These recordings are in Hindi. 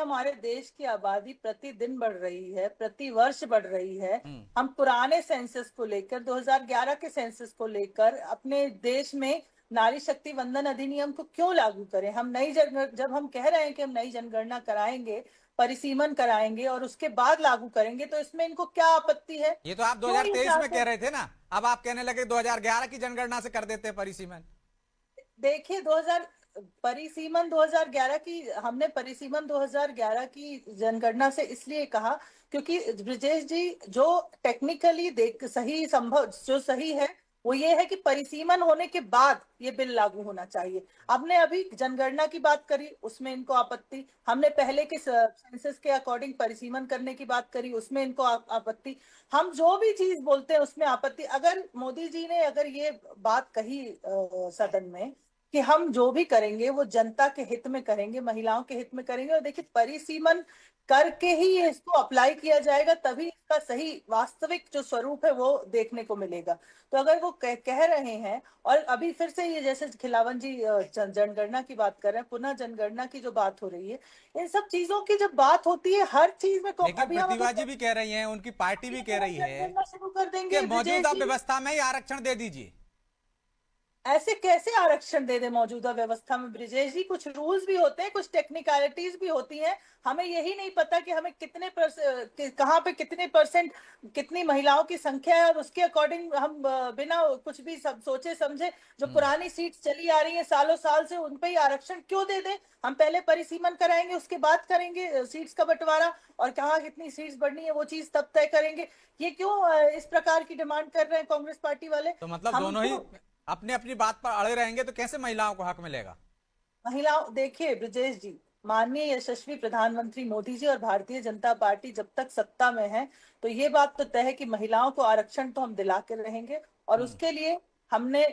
हमारे देश की आबादी प्रतिदिन बढ़ रही है, प्रति वर्ष बढ़ रही है, हम्म। हम पुराने सेंसस को लेकर 2011 के सेंसस को लेकर अपने देश में नारी शक्ति वंदन अधिनियम को क्यों लागू करें? हम नई जन जब हम कह रहे हैं कि हम नई जनगणना कराएंगे, परिसीमन कराएंगे और उसके बाद लागू करेंगे, तो इसमें इनको क्या आपत्ति है? ये तो आप क्यों ये 2023 में चाहते कह हैं? रहे थे ना, अब आप कहने लगे 2011 की जनगणना से कर देते हैं परिसीमन। देखिए 2000 परिसीमन 2011 की, हमने परिसीमन 2011 की जनगणना से इसलिए कहा क्योंकि ब्रिजेश जी, जो टेक्निकली देख सही संभव जो सही है वो ये है कि परिसीमन होने के बाद ये बिल लागू होना चाहिए। हमने अभी जनगणना की बात करी, उसमें इनको आपत्ति। हमने पहले के सेंसस के अकॉर्डिंग परिसीमन करने की बात करी, उसमें इनको आपत्ति। हम जो भी चीज बोलते हैं उसमें आपत्ति। अगर मोदी जी ने अगर ये बात कही सदन में कि हम जो भी करेंगे वो जनता के हित में करेंगे, महिलाओं के हित में करेंगे, और देखिए परिसीमन करके ही इसको अप्लाई किया जाएगा, तभी इसका सही वास्तविक जो स्वरूप है वो देखने को मिलेगा। तो अगर वो कह रहे हैं, और अभी फिर से ये जैसे खिलावन जी जनगणना की बात कर रहे हैं, पुनः जनगणना की जो बात हो रही है, इन सब चीजों की जब बात होती है हर चीज में लेकिन अभी हम प्रतिभा जी अगर भी कह रही हैं, उनकी पार्टी भी कह रही है जनगणना शुरू कर कि देंगे ब्रिजेश मौजूदा जी, व्यवस्था में ही आरक्षण दे दीजिए। ऐसे कैसे आरक्षण दे दे मौजूदा व्यवस्था में ब्रिजेश जी? कुछ रूल्स भी होते हैं, कुछ टेक्निकलिटीज भी होती हैं। हमें यही नहीं पता कि हमें कहाँ पे कितने परसेंट कितनी महिलाओं की संख्या है, और उसके अकॉर्डिंग हम बिना कुछ भी सब सोचे समझे जो हम्म। पुरानी सीट्स चली आ रही है सालों साल से, उन पे ही आरक्षण क्यों दे दें? हम पहले परिसीमन कराएंगे, उसके बाद करेंगे सीट्स का बंटवारा, और कहाँ कितनी सीट्स बढ़नी है वो चीज तब तय करेंगे। ये क्यों इस प्रकार की डिमांड कर रहे हैं कांग्रेस पार्टी वाले? तो मतलब हम दोनों ही तो अपनी अपनी बात पर अड़े रहेंगे तो कैसे महिलाओं को हक मिलेगा? महिलाओं, देखिए ब्रजेश जी, माननीय यशस्वी प्रधानमंत्री मोदी जी और भारतीय जनता पार्टी जब तक सत्ता में है, तो ये बात तो तय है कि महिलाओं को आरक्षण तो हम दिला के रहेंगे। और हम्म। उसके लिए हमने,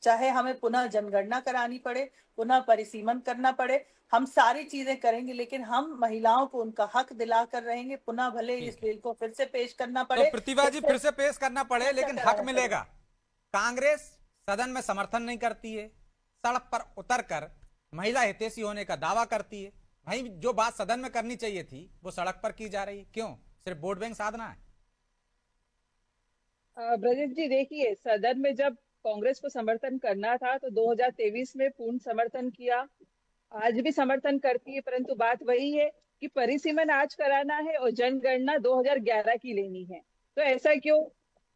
चाहे हमें पुनः जनगणना करानी पड़े, पुनः परिसीमन करना पड़े, हम सारी चीजें करेंगे, लेकिन हम महिलाओं को उनका हक दिला कर रहेंगे। पुनः भले इस ठीक है। बिल को फिर से पेश करना तो पड़े, प्रतिभा फिर जी से फिर से पेश करना पड़े चर्चा लेकिन हक कराना पड़े। मिलेगा। कांग्रेस सदन में समर्थन नहीं करती है, सड़क पर उतरकर महिला हितैषी होने का दावा करती है। भाई जो बात सदन में करनी चाहिए थी वो सड़क पर की जा रही है, क्यों सिर्फ वोट बैंक साधना है? ब्रजेश जी, देखिए सदन में जब कांग्रेस को समर्थन करना था तो 2023 में पूर्ण समर्थन किया, आज भी समर्थन करती है, परंतु बात वही है कि परिसीमन आज कराना है और जनगणना 2011 की लेनी है। तो ऐसा क्यों?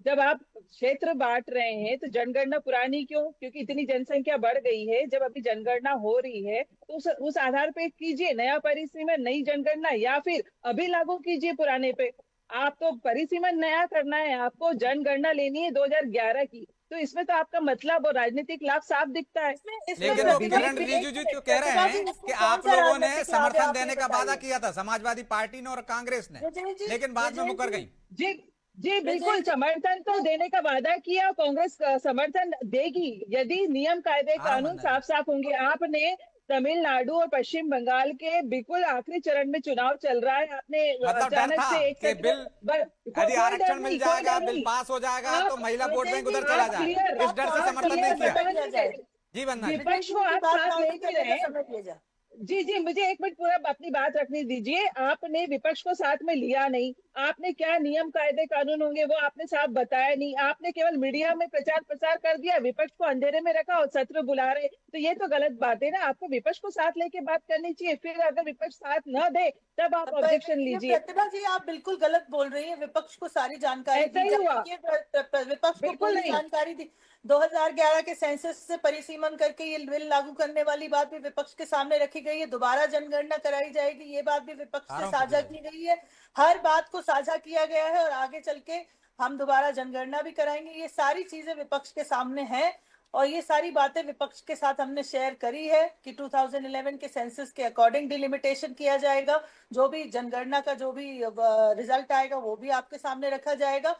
जब आप क्षेत्र बांट रहे हैं तो जनगणना पुरानी क्यों? क्योंकि इतनी जनसंख्या बढ़ गई है। जब अभी जनगणना हो रही है तो उस आधार पे कीजिए नया परिसीमन, नई जनगणना, या फिर अभी लागू कीजिए पुराने पे। आप तो परिसीमन नया करना है, आपको जनगणना लेनी है 2011 की। तो इसमें तो आपका मतलब और राजनीतिक लाभ साफ दिखता है। इसमें तो इसमें लेकिन वो प्रतिभा किरण जी, रिजिजू जी एक तो कह रहे प्रतिभा जी, हैं कि इसमें कौन आप सा लोगों ने राजनीतिक लाभ है, समर्थन आप ये देने का वादा बताइए। किया था, समाजवादी पार्टी ने और कांग्रेस ने, विजय जी, लेकिन बाद में विजय मुकर जी, गई। जी जी, विजय बिल्कुल जी, समर्थन तो देने का वादा किया। कांग्रेस समर्थन देगी यदि नियम कायदे आ रहा हूं कानून वंदना जी। साफ साफ होंगे। आपने तमिलनाडु और पश्चिम बंगाल के बिल्कुल आखिरी चरण में चुनाव चल रहा है, आपने मतलब डर अचानक था से एक कि सत्र बिल, यदि कोई डर आरक्षण मिल नहीं, कोई जाएगा, डर बिल नहीं। पास हो जाएगा तो आप महिला वोट विजय बैंक जी, उधर चला आप जाएगा, क्लियर इस डर से काउंटर समर्थन नहीं करने का किया। समय दिया जाए। जी वंदना जी। विजय विपक्ष जी, को उनकी आप बात साथ काउंटर लेके करने का रहे। समय दिया जाए। जी जी, मुझे एक मिनट पूरा अपनी बात रखने दीजिए। आपने विपक्ष को साथ में लिया नहीं। आपने क्या नियम कायदे कानून होंगे वो आपने साफ बताया नहीं। आपने केवल मीडिया में प्रचार प्रसार कर दिया, विपक्ष को अंधेरे में रखा और सत्र बुला रहे। तो ये तो गलत बात है ना। आपको विपक्ष को साथ लेके बात करनी चाहिए, फिर अगर विपक्ष साथ न दे तब आप ऑब्जेक्शन ये लीजिए। प्रतिभा जी, आप बिल्कुल गलत बोल रही हैं। विपक्ष को सारी जानकारी ऐसा दी ही जा हुआ? रही है, विपक्ष को बिल्कुल पूरी नहीं। जानकारी दी। 2011 के सेंसस से परिसीमन करके ये बिल लागू करने वाली बात भी विपक्ष के सामने रखी गई है। दोबारा जनगणना कराई जाएगी, ये बात भी विपक्ष आ से रहा हूँ साझा प्रतिभा जी। की गई है। हर बात को साझा किया गया है, और आगे चल के हम दोबारा जनगणना भी कराएंगे। ये सारी चीजें विपक्ष के सामने हैं, और ये सारी बातें विपक्ष के साथ हमने शेयर करी है कि 2011 के सेंसस के अकॉर्डिंग डिलिमिटेशन किया जाएगा। जो भी जनगणना का जो भी रिजल्ट आएगा वो भी आपके सामने रखा जाएगा।